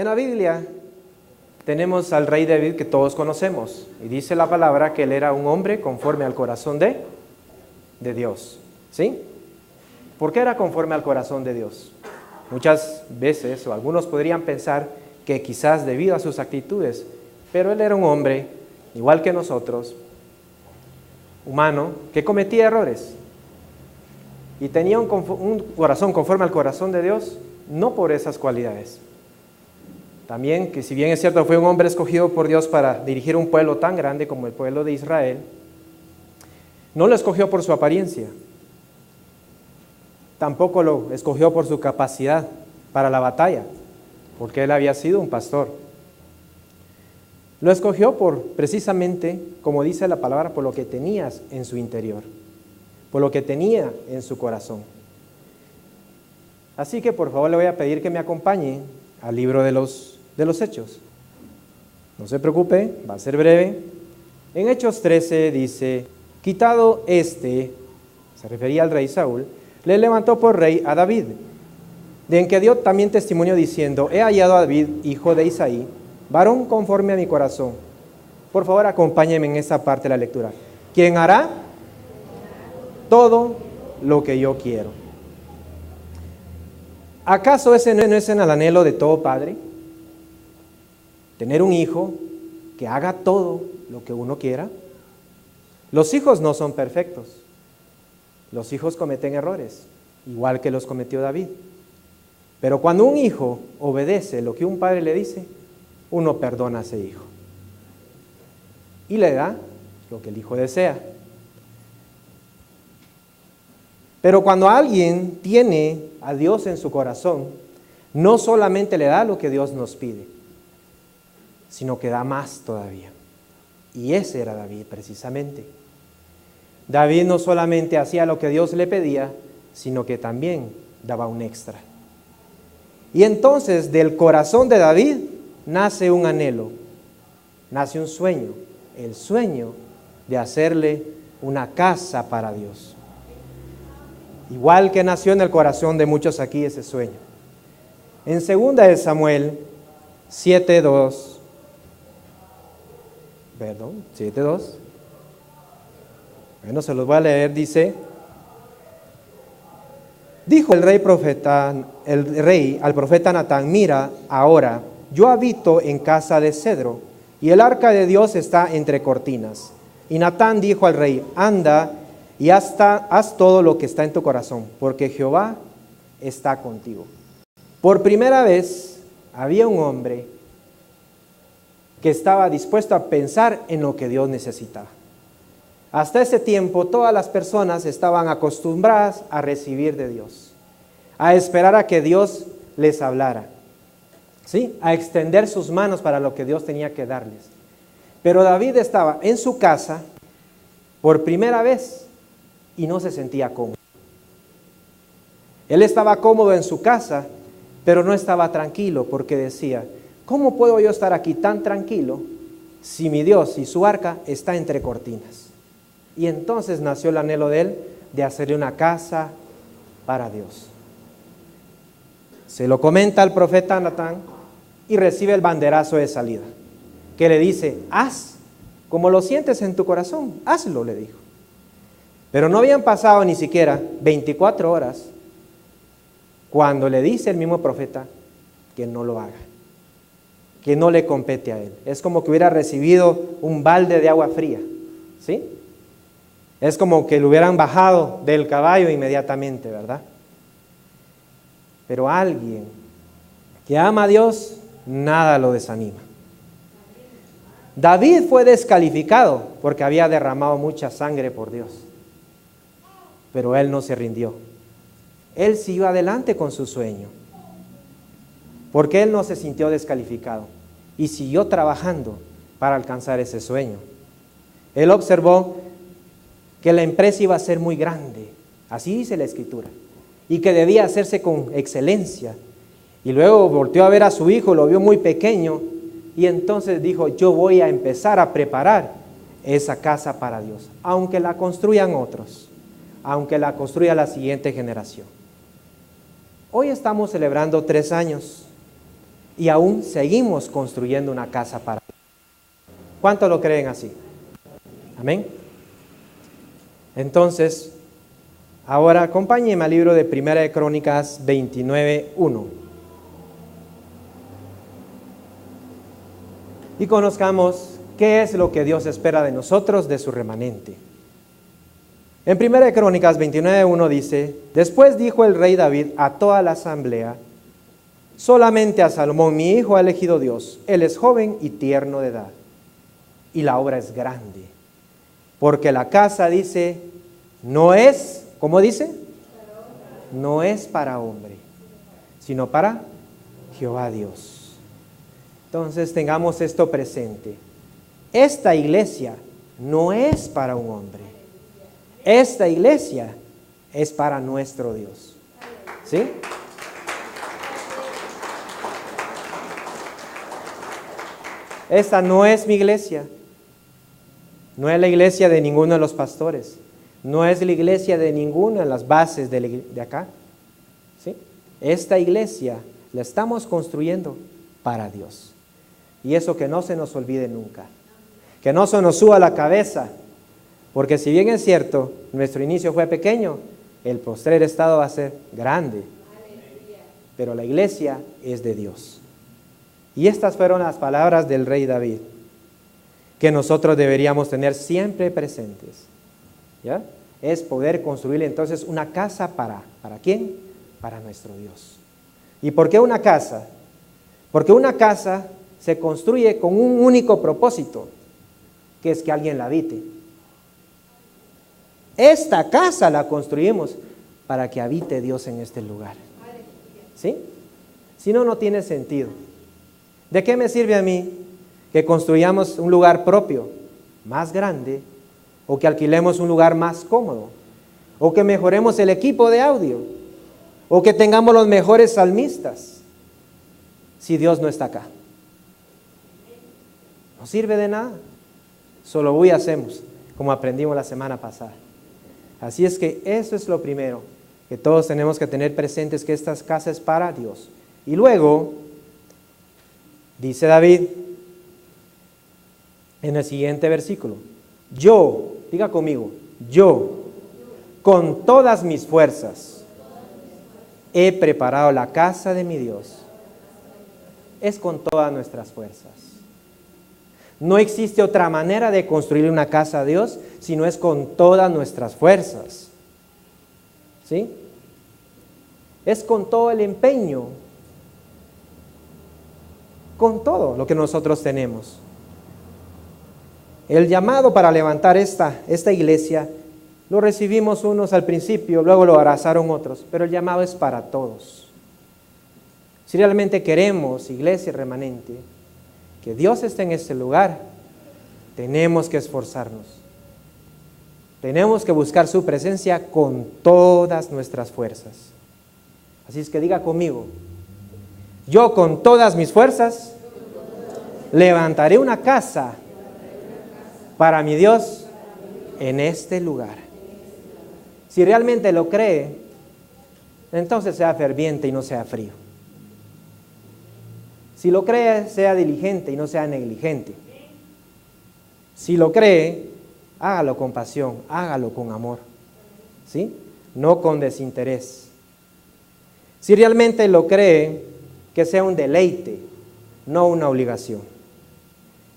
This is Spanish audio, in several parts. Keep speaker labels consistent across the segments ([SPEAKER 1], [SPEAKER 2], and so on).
[SPEAKER 1] En la Biblia tenemos al rey David que todos conocemos, y dice la palabra que él era un hombre conforme al corazón de Dios, ¿sí? ¿Por qué era conforme al corazón de Dios? Muchas veces, o algunos podrían pensar que quizás debido a sus actitudes, pero él era un hombre, igual que nosotros, humano, que cometía errores, y tenía un corazón conforme al corazón de Dios, no por esas cualidades. También, que si bien es cierto, fue un hombre escogido por Dios para dirigir un pueblo tan grande como el pueblo de Israel, no lo escogió por su apariencia, tampoco lo escogió por su capacidad para la batalla, porque él había sido un pastor. Lo escogió precisamente, como dice la palabra, por lo que tenías en su interior, por lo que tenía en su corazón. Así que por favor le voy a pedir que me acompañe al libro de los Hechos. No se preocupe, va a ser breve. En Hechos 13 dice: quitado se refería al rey Saúl, le levantó por rey a David, de en que dio también testimonio diciendo: he hallado a David, hijo de Isaí, varón conforme a mi corazón. Por favor, acompáñenme en esta parte de la lectura. ¿Quién hará todo lo que yo quiero? ¿Acaso ese no es el anhelo de todo padre? Tener un hijo que haga todo lo que uno quiera. Los hijos no son perfectos. Los hijos cometen errores, igual que los cometió David. Pero cuando un hijo obedece lo que un padre le dice, uno perdona a ese hijo y le da lo que el hijo desea. Pero cuando alguien tiene a Dios en su corazón, no solamente le da lo que Dios nos pide, sino que da más todavía. Y ese era David precisamente. David no solamente hacía lo que Dios le pedía, sino que también daba un extra. Y entonces del corazón de David nace un anhelo, nace un sueño, el sueño de hacerle una casa para Dios. Igual que nació en el corazón de muchos aquí ese sueño. En 2 de Samuel 7:2, bueno, se los voy a leer, dice: dijo el rey al profeta Natán: mira, ahora yo habito en casa de cedro, y el arca de Dios está entre cortinas. Y Natán dijo al rey: anda y haz todo lo que está en tu corazón, porque Jehová está contigo. Por primera vez había un hombre que estaba dispuesto a pensar en lo que Dios necesitaba. Hasta ese tiempo todas las personas estaban acostumbradas a recibir de Dios, a esperar a que Dios les hablara, ¿sí? A extender sus manos para lo que Dios tenía que darles. Pero David estaba en su casa por primera vez y no se sentía cómodo. Él estaba cómodo en su casa, pero no estaba tranquilo, porque decía: ¿cómo puedo yo estar aquí tan tranquilo si mi Dios y su arca está entre cortinas? Y entonces nació el anhelo de él de hacerle una casa para Dios. Se lo comenta al profeta Natán y recibe el banderazo de salida, que le dice: haz como lo sientes en tu corazón, hazlo, le dijo. Pero no habían pasado ni siquiera 24 horas cuando le dice el mismo profeta que no lo haga, que no le compete a él. Es como que hubiera recibido un balde de agua fría, ¿sí? Es como que lo hubieran bajado del caballo inmediatamente, ¿verdad? Pero alguien que ama a Dios, nada lo desanima. David fue descalificado porque había derramado mucha sangre por Dios, pero él no se rindió. Él siguió adelante con su sueño, porque él no se sintió descalificado y siguió trabajando para alcanzar ese sueño. Él observó que la empresa iba a ser muy grande, así dice la Escritura, y que debía hacerse con excelencia. Y luego volteó a ver a su hijo, lo vio muy pequeño, y entonces dijo: yo voy a empezar a preparar esa casa para Dios, aunque la construyan otros, aunque la construya la siguiente generación. Hoy estamos celebrando 3 años y aún seguimos construyendo una casa para Dios. ¿Cuántos lo creen así? Amén. Entonces, ahora acompáñenme al libro de Primera de Crónicas 29:1. Y conozcamos qué es lo que Dios espera de nosotros, de su remanente. En Primera de Crónicas 29:1 dice: Después dijo el rey David a toda la asamblea: solamente a Salomón mi hijo ha elegido Dios. Él es joven y tierno de edad, y la obra es grande, porque la casa, dice, no es, ¿cómo dice? No es para hombre, sino para Jehová Dios. Entonces tengamos esto presente. Esta iglesia no es para un hombre. Esta iglesia es para nuestro Dios. ¿Sí? Esta no es mi iglesia. No es la iglesia de ninguno de los pastores. No es la iglesia de ninguna de las bases de acá. ¿Sí? Esta iglesia la estamos construyendo para Dios. Y eso que no se nos olvide nunca. Que no se nos suba a la cabeza. Porque si bien es cierto, nuestro inicio fue pequeño, el postrer estado va a ser grande. Pero la iglesia es de Dios. Y estas fueron las palabras del rey David, que nosotros deberíamos tener siempre presentes. ¿Ya? Es poder construir entonces una casa ¿para quién? Para nuestro Dios. ¿Y por qué una casa? Porque una casa se construye con un único propósito, que es que alguien la habite. Esta casa la construimos para que habite Dios en este lugar. ¿Sí? Si no, no tiene sentido. ¿De qué me sirve a mí que construyamos un lugar propio más grande, o que alquilemos un lugar más cómodo, o que mejoremos el equipo de audio, o que tengamos los mejores salmistas, si Dios no está acá? No sirve de nada. Solo voy y hacemos, como aprendimos la semana pasada. Así es que eso es lo primero que todos tenemos que tener presentes, que esta casa es para Dios. Y luego, dice David en el siguiente versículo: yo, diga conmigo, yo, con todas mis fuerzas, he preparado la casa de mi Dios. Es con todas nuestras fuerzas. No existe otra manera de construir una casa a Dios si no es con todas nuestras fuerzas. ¿Sí? Es con todo el empeño, con todo lo que nosotros tenemos. El llamado para levantar esta iglesia lo recibimos unos al principio, luego lo abrazaron otros, pero el llamado es para todos. Si realmente queremos, iglesia remanente, que Dios esté en este lugar, tenemos que esforzarnos. Tenemos que buscar su presencia con todas nuestras fuerzas. Así es que diga conmigo: yo con todas mis fuerzas levantaré una casa para mi Dios en este lugar. Si realmente lo cree, entonces sea ferviente y no sea frío. Si lo cree, sea diligente y no sea negligente. Si lo cree, hágalo con pasión, hágalo con amor, ¿sí? No con desinterés. Si realmente lo cree, que sea un deleite, no una obligación.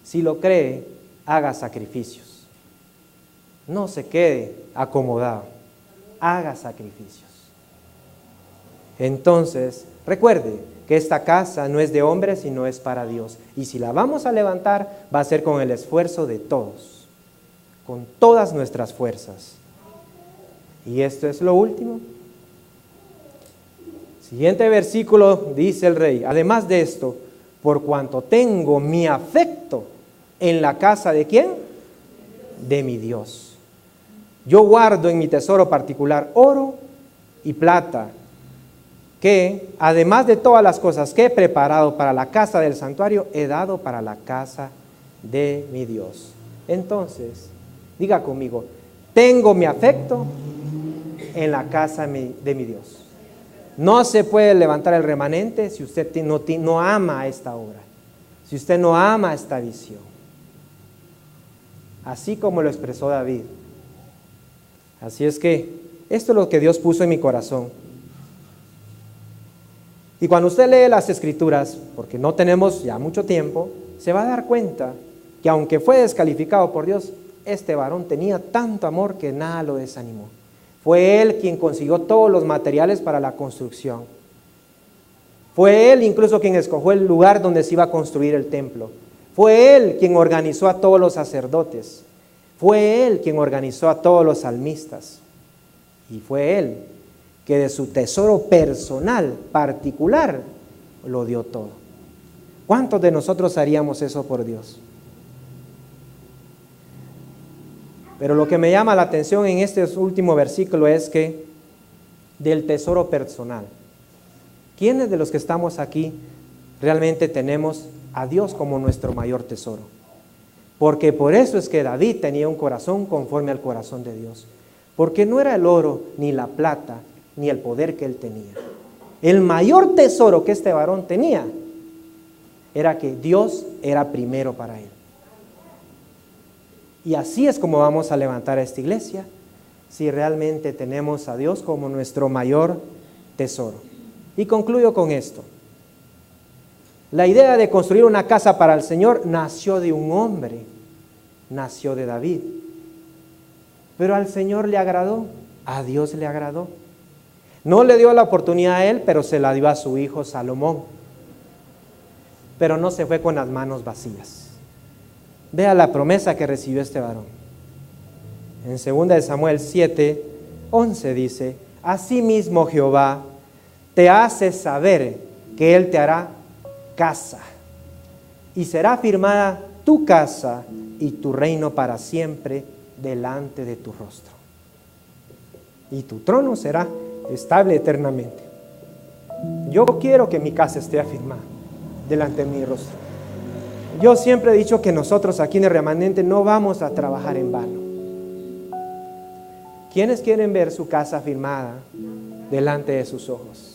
[SPEAKER 1] Si lo cree, haga sacrificios. No se quede acomodado, haga sacrificios. Entonces, recuerde que esta casa no es de hombres, sino es para Dios. Y si la vamos a levantar, va a ser con el esfuerzo de todos, con todas nuestras fuerzas. Y esto es lo último. Siguiente versículo, dice el rey: además de esto, por cuanto tengo mi afecto en la casa ¿de quién? De mi Dios. Yo guardo en mi tesoro particular oro y plata, que además de todas las cosas que he preparado para la casa del santuario, he dado para la casa de mi Dios. Entonces, diga conmigo: tengo mi afecto en la casa de mi Dios. No se puede levantar el remanente si usted no ama esta obra, si usted no ama esta visión. Así como lo expresó David. Así es que esto es lo que Dios puso en mi corazón. Y cuando usted lee las Escrituras, porque no tenemos ya mucho tiempo, se va a dar cuenta que aunque fue descalificado por Dios, este varón tenía tanto amor que nada lo desanimó. Fue él quien consiguió todos los materiales para la construcción. Fue él incluso quien escogió el lugar donde se iba a construir el templo. Fue él quien organizó a todos los sacerdotes. Fue él quien organizó a todos los salmistas. Y fue él que de su tesoro personal, particular, lo dio todo. ¿Cuántos de nosotros haríamos eso por Dios? Pero lo que me llama la atención en este último versículo es que del tesoro personal. ¿Quiénes de los que estamos aquí realmente tenemos a Dios como nuestro mayor tesoro? Porque por eso es que David tenía un corazón conforme al corazón de Dios. Porque no era el oro, ni la plata, ni el poder que él tenía. El mayor tesoro que este varón tenía era que Dios era primero para él. Y así es como vamos a levantar a esta iglesia, si realmente tenemos a Dios como nuestro mayor tesoro. Y concluyo con esto. La idea de construir una casa para el Señor nació de un hombre, nació de David. Pero al Señor le agradó, a Dios le agradó. No le dio la oportunidad a él, pero se la dio a su hijo Salomón. Pero no se fue con las manos vacías. Vea la promesa que recibió este varón. En 2 Samuel 7:11 dice: Asimismo Jehová te hace saber que Él te hará casa, y será firmada tu casa y tu reino para siempre delante de tu rostro. Y tu trono será estable eternamente. Yo quiero que mi casa esté afirmada delante de mi rostro. Yo siempre he dicho que nosotros aquí en el remanente no vamos a trabajar en vano. ¿Quiénes quieren ver su casa firmada delante de sus ojos?